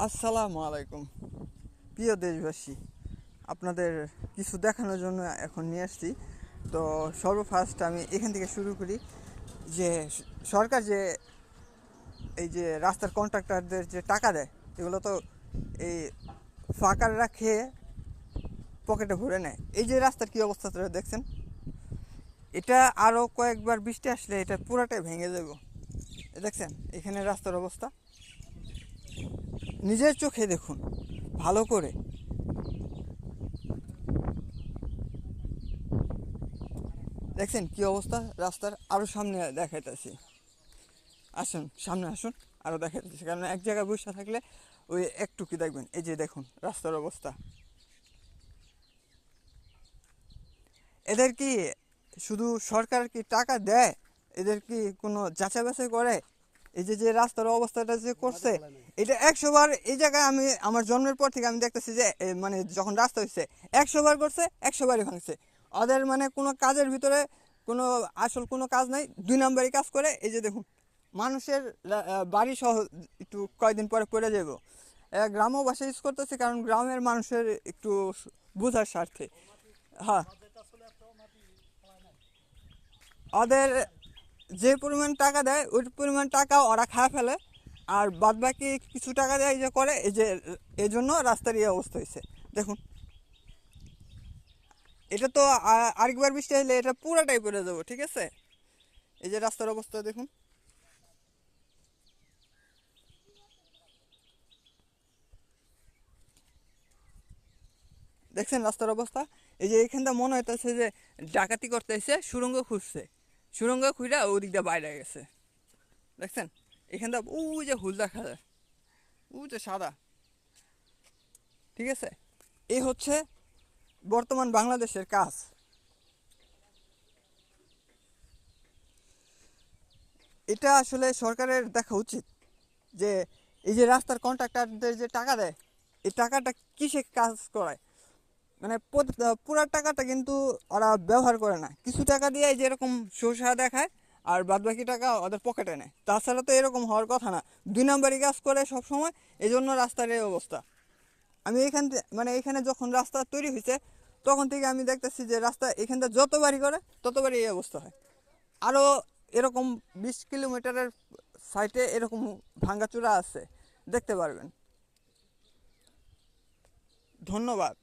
আসসালামু আলাইকুম প্রিয় দেশবাসী, আপনাদের কিছু দেখানোর জন্য এখন নিয়ে আসছি। তো সর্বফার্স্ট আমি এখান থেকে শুরু করি যে সরকার যে এই যে রাস্তার কন্ট্রাক্টরদের যে টাকা দেয়, এগুলো তো এই ফাঁকাররা খেয়ে পকেটে ভরে নেয়। এই যে রাস্তার কী অবস্থা আপনারা দেখছেন, এটা আরও কয়েকবার বৃষ্টি আসলে এটা পুরাটাই ভেঙে যাবে। দেখছেন এখানে রাস্তার অবস্থা, নিজের চোখে দেখুন ভালো করে। দেখছেন কি অবস্থা রাস্তার, আরও সামনে দেখাইতেছি। আসুন সামনে আসুন, আরও দেখাইতেছি, কারণ এক জায়গায় বসে থাকলে ওই একটু কি দেখবেন। এই যে দেখুন রাস্তার অবস্থা। এদের কি শুধু সরকার কি টাকা দেয়? এদের কি কোনো যাচাই বাছাই করে? এই যে যে রাস্তার অবস্থাটা যে করছে, এটা 100 বার এই জায়গায় আমি আমার জন্মের পর থেকে আমি দেখতেছি যে মানে যখন রাস্তা হচ্ছে 100 বার করছে, 100 বারই ভাঙছে। ওদের মানে কোনো কাজের ভিতরে কোনো আসল কোনো কাজ নাই, 2 নম্বরই কাজ করে। এই যে দেখুন মানুষের বাড়ি সহ একটু কয়েকদিন পরে পড়ে যাব। গ্রামও বাসা ইউজ করতেছে, কারণ গ্রামের মানুষের একটু বোঝার স্বার্থে। হ্যাঁ, ওদের যে পরিমাণ টাকা দেয় ওই পরিমাণ টাকা ওরা খায় ফেলে, আর বাদ বাকি কিছু টাকা দেয় এই যে করে। এই যে এই জন্য রাস্তার এই অবস্থা হয়েছে দেখুন। এটা তো আরেকবার বৃষ্টি হলে এটা পুরাটাই পড়ে যাবো, ঠিক আছে। এই যে রাস্তার অবস্থা দেখুন। দেখছেন রাস্তার অবস্থা। এই যে এখানটা মনে হইতেছে যে ডাকাতি করতে এসে সুড়ঙ্গ খুঁজছে, সুড়ঙ্গ খুঁজা ওদিক দিয়ে বাইরে গেছে। দেখছেন এখানটা ওই যে হুল দেখা যায়, ওই যে সাদা, ঠিক আছে। এই হচ্ছে বর্তমান বাংলাদেশের কাজ। এটা আসলে সরকারের দেখা উচিত যে এই যে রাস্তার কন্ট্রাক্টরদের যে টাকা দেয়, এই টাকাটা কিসে কাজ করায়। মানে পুরা টাকাটা কিন্তু ওরা ব্যবহার করে না, কিছু টাকা দিয়ে এই যে এরকম শোষা দেখায়, আর বাদ বাকি টাকা ওদের পকেটে নেয়। তাছাড়া তো এরকম হওয়ার কথা না, 2 নম্বরই কাজ করে সব সময়। এই জন্য রাস্তার এই অবস্থা। আমি মানে এখানে যখন রাস্তা তৈরি হয়েছে তখন থেকে আমি দেখতেছি যে রাস্তা এখানটা যতবারই করে ততবারই এই অবস্থা হয়। আরও এরকম 20 কিলোমিটারের সাইটে এরকম ভাঙ্গাচূড়া আছে, দেখতে পারবেন। ধন্যবাদ।